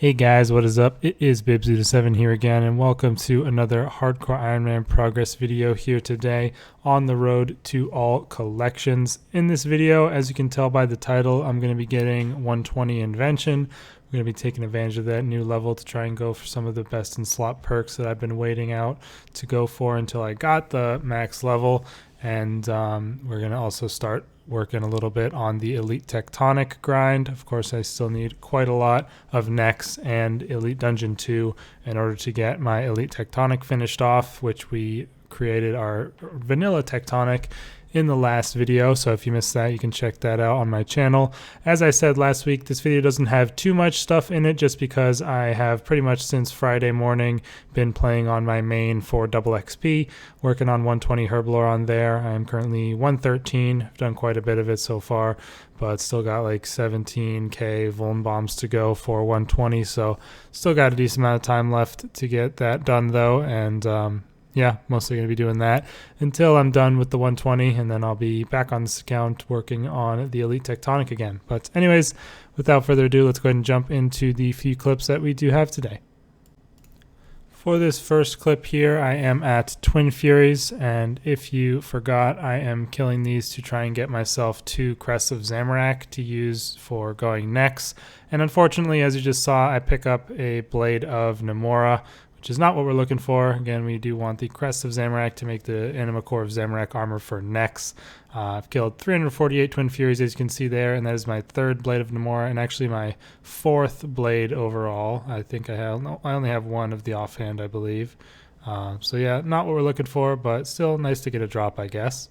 Hey guys, what is up? It is Bibs7 here again, and welcome to another Hardcore Iron Man progress video here today on the road to all collections. In this video, as you can tell by the title, I'm going to be getting 120 Invention. We're going to be taking advantage of that new level to try and go for some of the best in slot perks that I've been waiting out to go for until I got the max level. And we're going to also start working a little bit on the Elite Tectonic grind. Of course, I still need quite a lot of Nex and Elite Dungeon 2 in order to get my Elite Tectonic finished off, which we created our Vanilla Tectonic in the last video. So if you missed that, you can check that out on my channel. As I said last week, this video doesn't have too much stuff in it just because I have pretty much since Friday morning been playing on my main for double XP, working on 120 Herblore on there. I am currently 113. I've done quite a bit of it so far, but still got like 17k Vuln bombs to go for 120. So still got a decent amount of time left to get that done though. And yeah, mostly going to be doing that until I'm done with the 120, and then I'll be back on this account working on the Elite Tectonic again. But anyways, without further ado, let's go ahead and jump into the few clips that we do have today. For this first clip here, I am at Twin Furies, and if you forgot, I am killing these to try and get myself 2 Crests of Zamorak to use for going next. And unfortunately, as you just saw, I pick up a Blade of Namora, which is not what we're looking for. Again, we do want the Crest of Zamorak to make the Anima Core of Zamorak armor for Nex. I've killed 348 Twin Furies, as you can see there, and that is my 3rd Blade of Namora, and actually my 4th Blade overall. I think I only have 1 of the offhand, I believe. So yeah, not what we're looking for, but still nice to get a drop, I guess.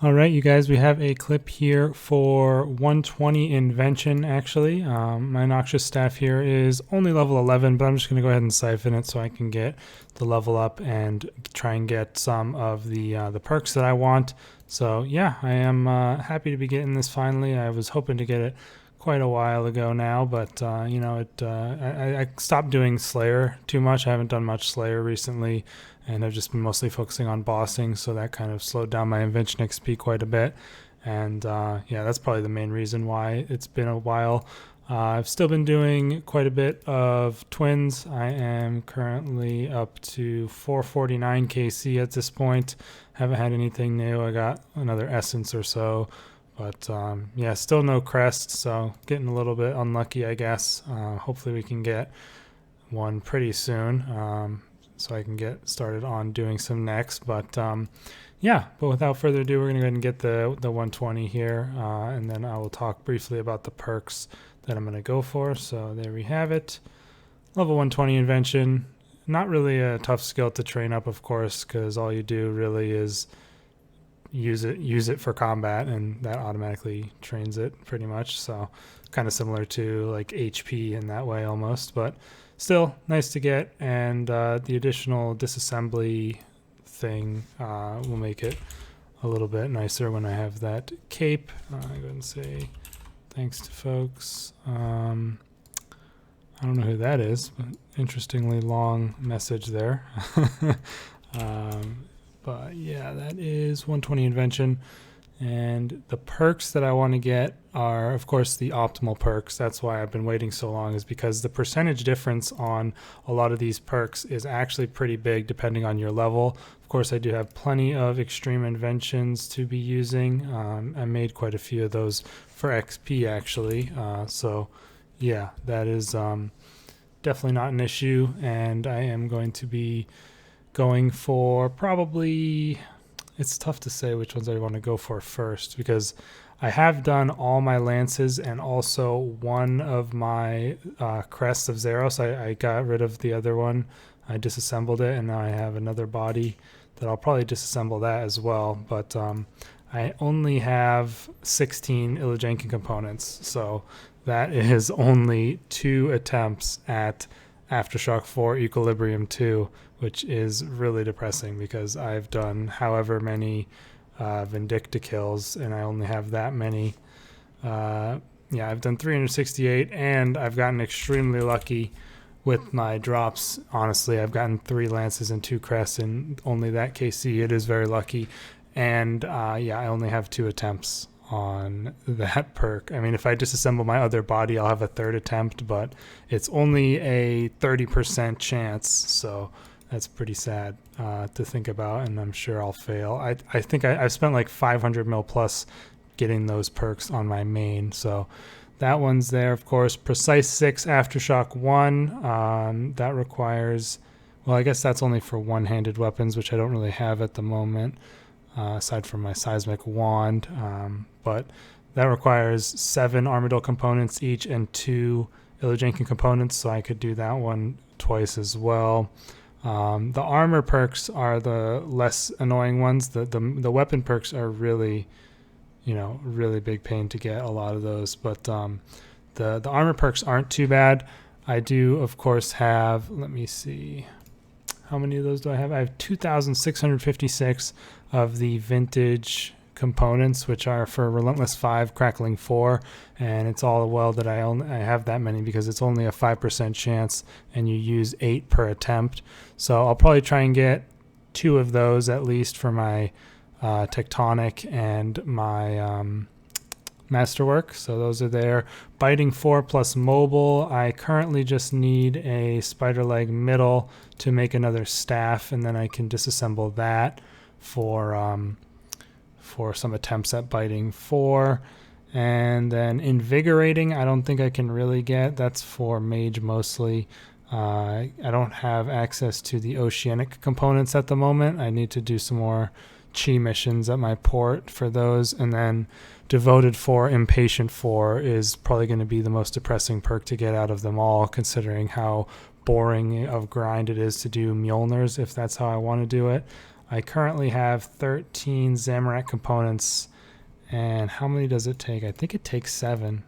Alright, you guys, we have a clip here for 120 Invention, actually. My Noxious Staff here is only level 11, but I'm just going to go ahead and siphon it so I can get the level up and try and get some of the perks that I want. So yeah, I am happy to be getting this finally. I was hoping to get it quite a while ago now, but you know, I stopped doing Slayer too much. I haven't done much Slayer recently, and I've just been mostly focusing on bossing, so that kind of slowed down my Invention XP quite a bit. And yeah, that's probably the main reason why it's been a while. I've still been doing quite a bit of twins. I am currently up to 449 KC at this point. Haven't had anything new. I got another Essence or so. But yeah, still no crest, so getting a little bit unlucky, I guess. Hopefully we can get one pretty soon, so I can get started on doing some next. But yeah, but without further ado, we're going to go ahead and get the 120 here, and then I will talk briefly about the perks that I'm going to go for. So there we have it. Level 120 Invention. Not really a tough skill to train up, of course, because all you do really is use it for combat, and that automatically trains it pretty much. So kind of similar to like HP in that way almost, but still nice to get. And the additional disassembly thing will make it a little bit nicer when I have that cape. I go ahead and say thanks to folks. I don't know who that is, but interestingly long message there. But yeah, that is 120 Invention. And the perks that I want to get are, of course, the optimal perks. That's why I've been waiting so long, is because the percentage difference on a lot of these perks is actually pretty big depending on your level. Of course, I do have plenty of extreme inventions to be using. I made quite a few of those for XP, actually. So yeah, that is definitely not an issue. And I am going to be going for probably, it's tough to say which ones I want to go for first, because I have done all my lances and also one of my crests of Zeros. I got rid of the other one. I disassembled it, and now I have another body that I'll probably disassemble that as well. But I only have 16 Ilijankin components, so that is only 2 attempts at Aftershock 4 Equilibrium 2, which is really depressing because I've done however many Vindicta kills and I only have that many. Yeah, I've done 368, and I've gotten extremely lucky with my drops. Honestly, I've gotten 3 lances and 2 crests and only that KC. It is very lucky. And yeah, I only have 2 attempts on that perk. I mean, if I disassemble my other body, I'll have a third attempt, but it's only a 30% chance, so that's pretty sad to think about, and I'm sure I'll fail. I think I've spent like 500 mil plus getting those perks on my main, so that one's there. Of course, Precise 6 Aftershock 1, that requires, well, I guess that's only for one-handed weapons, which I don't really have at the moment, aside from my seismic wand, but that requires 7 Armadillo components each and 2 Illujankin components, so I could do that one twice as well. The armor perks are the less annoying ones. The weapon perks are really, really big pain to get a lot of those, but the armor perks aren't too bad. I do, of course, have, let me see, how many of those do I have? I have 2,656 of the vintage components, which are for Relentless 5, Crackling 4, and it's all well that I have that many because it's only a 5% chance and you use 8 per attempt. So I'll probably try and get 2 of those at least for my Tectonic and my Masterwork. So those are there. Biting 4 plus Mobile. I currently just need a Spider Leg Middle to make another staff, and then I can disassemble that for some attempts at Biting 4. And then Invigorating, I don't think I can really get. That's for Mage mostly. I don't have access to the Oceanic components at the moment. I need to do some more Chi missions at my port for those. And then Devoted 4, Impatient 4 is probably going to be the most depressing perk to get out of them all, considering how boring of grind it is to do Mjolnirs, if that's how I want to do it. I currently have 13 Zamorak components, and how many does it take? I think it takes 7.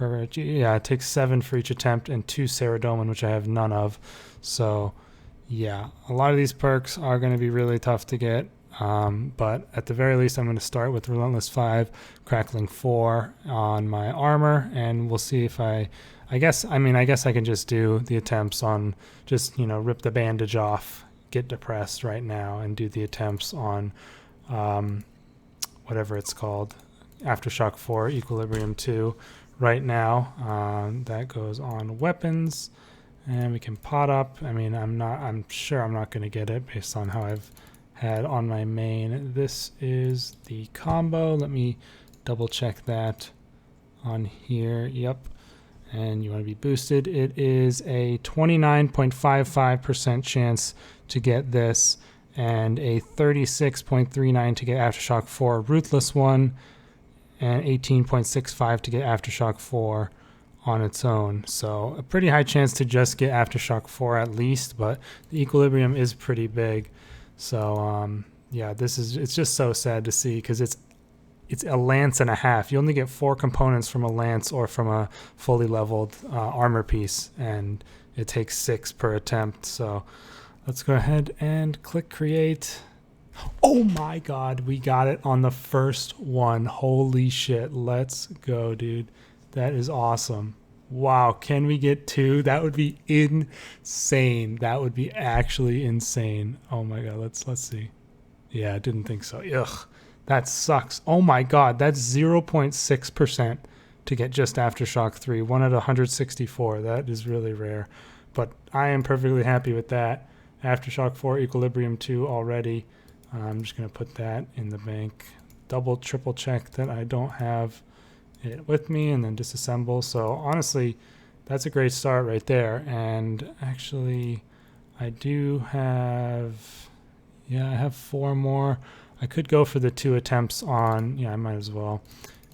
It takes 7 for each attempt, and 2 Ceradomin, which I have none of. So, yeah, a lot of these perks are going to be really tough to get, but at the very least, I'm going to start with Relentless 5, Crackling 4 on my armor, and we'll see if I guess I can just do the attempts on just, rip the bandage off, get depressed right now, and do the attempts on whatever it's called, Aftershock 4, Equilibrium 2 right now. That goes on weapons, and we can pot up. I mean, I'm sure I'm not going to get it based on how I've had on my main. This is the combo. Let me double check that on here. Yep. And you want to be boosted. It is a 29.55% chance to get this, and a 36.39 to get Aftershock 4 Ruthless 1, and 18.65 to get Aftershock 4 on its own. So a pretty high chance to just get Aftershock 4 at least, but the Equilibrium is pretty big. So yeah, it's just so sad to see, because it's a lance and a half. You only get 4 components from a lance or from a fully leveled armor piece, and it takes 6 per attempt. So let's go ahead and click create. Oh my god, we got it on the first one. Holy shit, let's go, dude. That is awesome. Wow, can we get 2? That would be insane. That would be actually insane. Oh my god, let's see. Yeah, I didn't think so. Ugh. That sucks. Oh my god, that's 0.6% to get just Aftershock 3. 1 out of 164. That is really rare. But I am perfectly happy with that. Aftershock 4, Equilibrium 2 already. I'm just going to put that in the bank. Double, triple check that I don't have it with me, and then disassemble. So honestly, that's a great start right there. And actually, I do have... Yeah, I have 4 more. I could go for the 2 attempts on, I might as well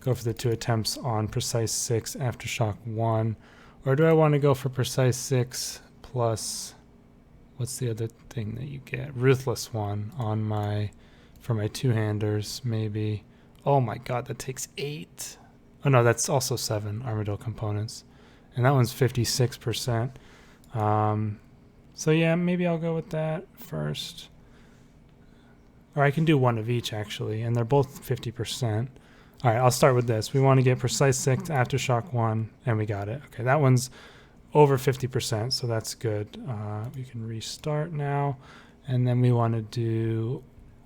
go for the 2 attempts on Precise 6 Aftershock 1. Or do I want to go for Precise 6 plus, what's the other thing that you get? Ruthless 1 on for my 2-handers, maybe. Oh my god, that takes 8. Oh no, that's also 7 Armadillo components. And that one's 56%. So yeah, maybe I'll go with that first. Or I can do 1 of each, actually, and they're both 50%. All right, I'll start with this. We want to get Precise 6, Aftershock 1, and we got it. Okay, that one's over 50%, so that's good. We can restart now, and then we want to do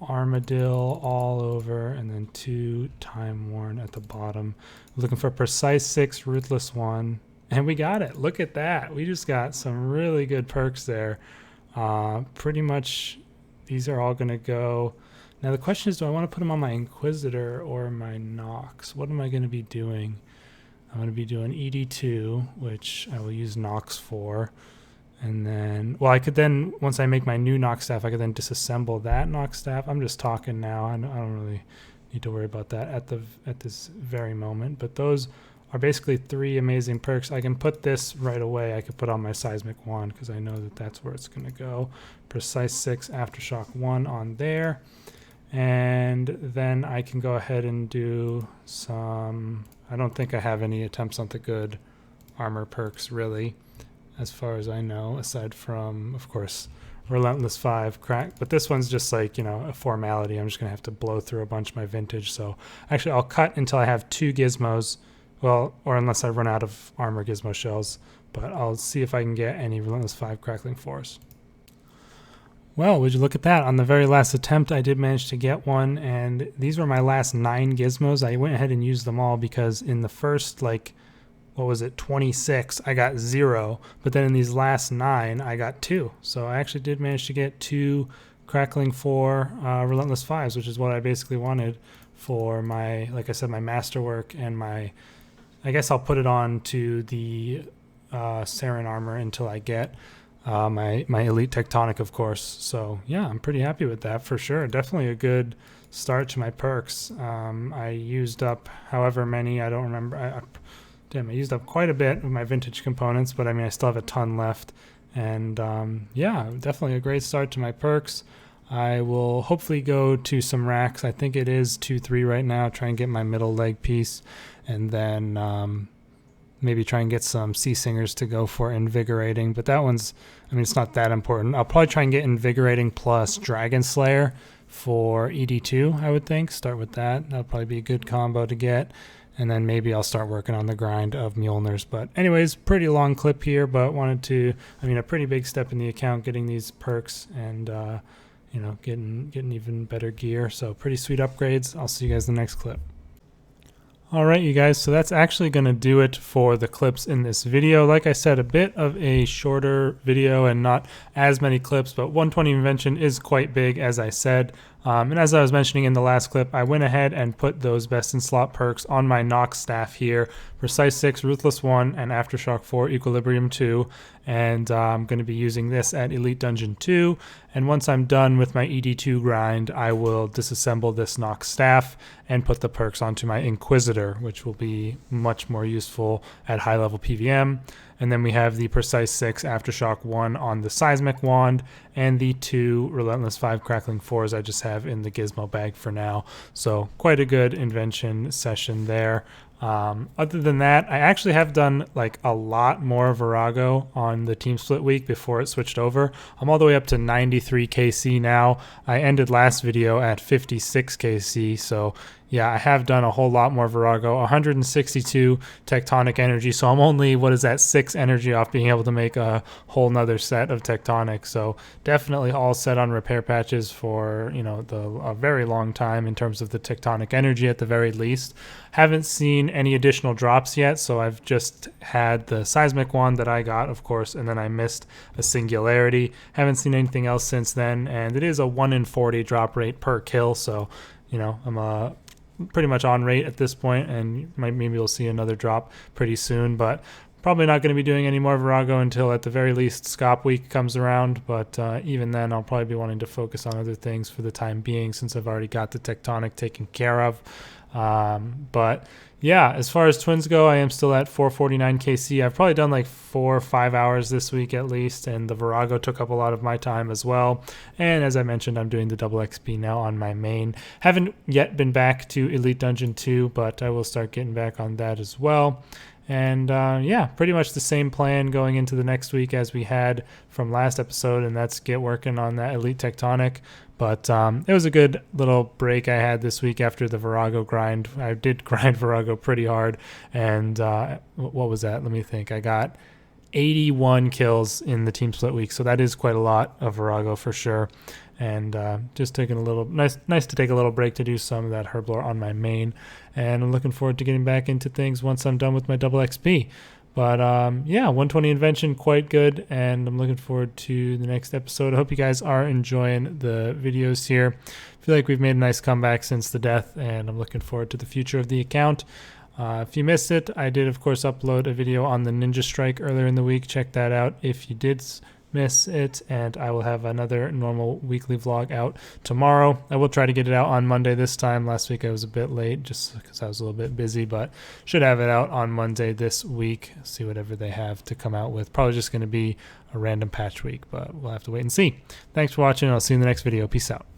Armadillo all over, and then 2 Time Worn at the bottom. Looking for Precise 6, Ruthless 1, and we got it. Look at that. We just got some really good perks there. Pretty much these are all going to go. Now the question is, do I want to put them on my Inquisitor or my Nox? What am I going to be doing? I'm going to be doing ED2, which I will use Nox for. And then, well, I could then, once I make my new Nox staff, I could then disassemble that Nox staff. I'm just talking now. I don't really need to worry about that at this very moment. But those are basically 3 amazing perks. I can put this right away. I could put on my Seismic Wand because I know that that's where it's going to go. Precise 6, Aftershock 1 on there. And then I can go ahead and do some, I don't think I have any attempts on the good armor perks really, as far as I know, aside from, of course, Relentless 5 crack. But this one's just like, you know, a formality. I'm just going to have to blow through a bunch of my vintage. So actually I'll cut until I have 2 gizmos. Well, or unless I run out of armor gizmo shells. But I'll see if I can get any Relentless 5 Crackling Force. Well, would you look at that? On the very last attempt, I did manage to get one, and these were my last 9 gizmos. I went ahead and used them all because in the first, like, what was it, 26, I got 0, but then in these last 9, I got 2. So I actually did manage to get 2 Crackling 4 Relentless 5s, which is what I basically wanted for my, like I said, my Masterwork and my, I guess I'll put it on to the Saren armor until I get my Elite Tectonic, of course. So yeah, I'm pretty happy with that for sure. Definitely a good start to my perks. I used up however many, I don't remember. I used up quite a bit of my vintage components, but I mean, I still have a ton left. And yeah, definitely a great start to my perks. I will hopefully go to some racks. I think it is 2-3 right now. Try and get my middle leg piece, and then maybe try and get some Sea Singers to go for Invigorating. But that one's, I mean, it's not that important. I'll probably try and get Invigorating plus Dragon Slayer for ED2, I would think. Start with that. That'll probably be a good combo to get. And then maybe I'll start working on the grind of Mjolnirs. But anyways, pretty long clip here, but wanted to, I mean, a pretty big step in the account, getting these perks and, you know, getting even better gear. So pretty sweet upgrades. I'll see you guys in the next clip. All right, you guys, so that's actually going to do it for the clips in this video. Like I said, a bit of a shorter video and not as many clips, but 120 Invention is quite big, as I said. And as I was mentioning in the last clip, I went ahead and put those best in slot perks on my Nox staff here. Precise 6, Ruthless 1, and Aftershock 4, Equilibrium 2. And I'm going to be using this at Elite Dungeon 2. And once I'm done with my ED2 grind, I will disassemble this Nox staff and put the perks onto my Inquisitor, which will be much more useful at high level PVM. And then we have the Precise 6 Aftershock 1 on the Seismic Wand, and the 2 Relentless 5 Crackling 4s I just have in the gizmo bag for now. So quite a good Invention session there. Other than that, I actually have done like a lot more Virago on the team split week before it switched over. I'm all the way up to 93 KC now. I ended last video at 56 KC, so yeah, I have done a whole lot more Virago. 162 Tectonic energy, so I'm only, what is that, 6 energy off being able to make a whole nother set of Tectonic. So definitely all set on repair patches for, you know, a very long time in terms of the Tectonic energy at the very least. Haven't seen any additional drops yet, so I've just had the Seismic Wand that I got, of course, and then I missed a Singularity. Haven't seen anything else since then, and it is a 1 in 40 drop rate per kill, so, you know, I'm pretty much on rate at this point, and maybe we'll see another drop pretty soon, but probably not going to be doing any more Virago until at the very least Scop week comes around. But even then, I'll probably be wanting to focus on other things for the time being, since I've already got the Tectonic taken care of. But yeah, as far as twins go, I am still at 449 KC. I've probably done like 4 or 5 hours this week at least, and the Virago took up a lot of my time as well. And as I mentioned, I'm doing the double XP now on my main. Haven't yet been back to Elite Dungeon 2, but I will start getting back on that as well. And yeah, pretty much the same plan going into the next week as we had from last episode, and that's get working on that Elite Tectonic. But it was a good little break I had this week after the Virago grind. I did grind Virago pretty hard, and what was that? Let me think. I got 81 kills in the team split week, so that is quite a lot of Virago for sure. and just taking a little nice to take a little break to do some of that herb lore on my main, and I'm looking forward to getting back into things once I'm done with my double XP. But yeah, 120 Invention, quite good, and I'm looking forward to the next episode. I hope you guys are enjoying the videos here. I feel like we've made a nice comeback since the death, and I'm looking forward to the future of the account. If you missed it, I did of course upload a video on the Ninja Strike earlier in the week. Check that out if you did miss it, and I will have another normal weekly vlog out tomorrow. I will try to get it out on Monday this time. Last week I was a bit late just because I was a little bit busy, but should have it out on Monday this week. See whatever they have to come out with. Probably just going to be a random patch week, but we'll have to wait and see. Thanks for watching. I'll see you in the next video. Peace out.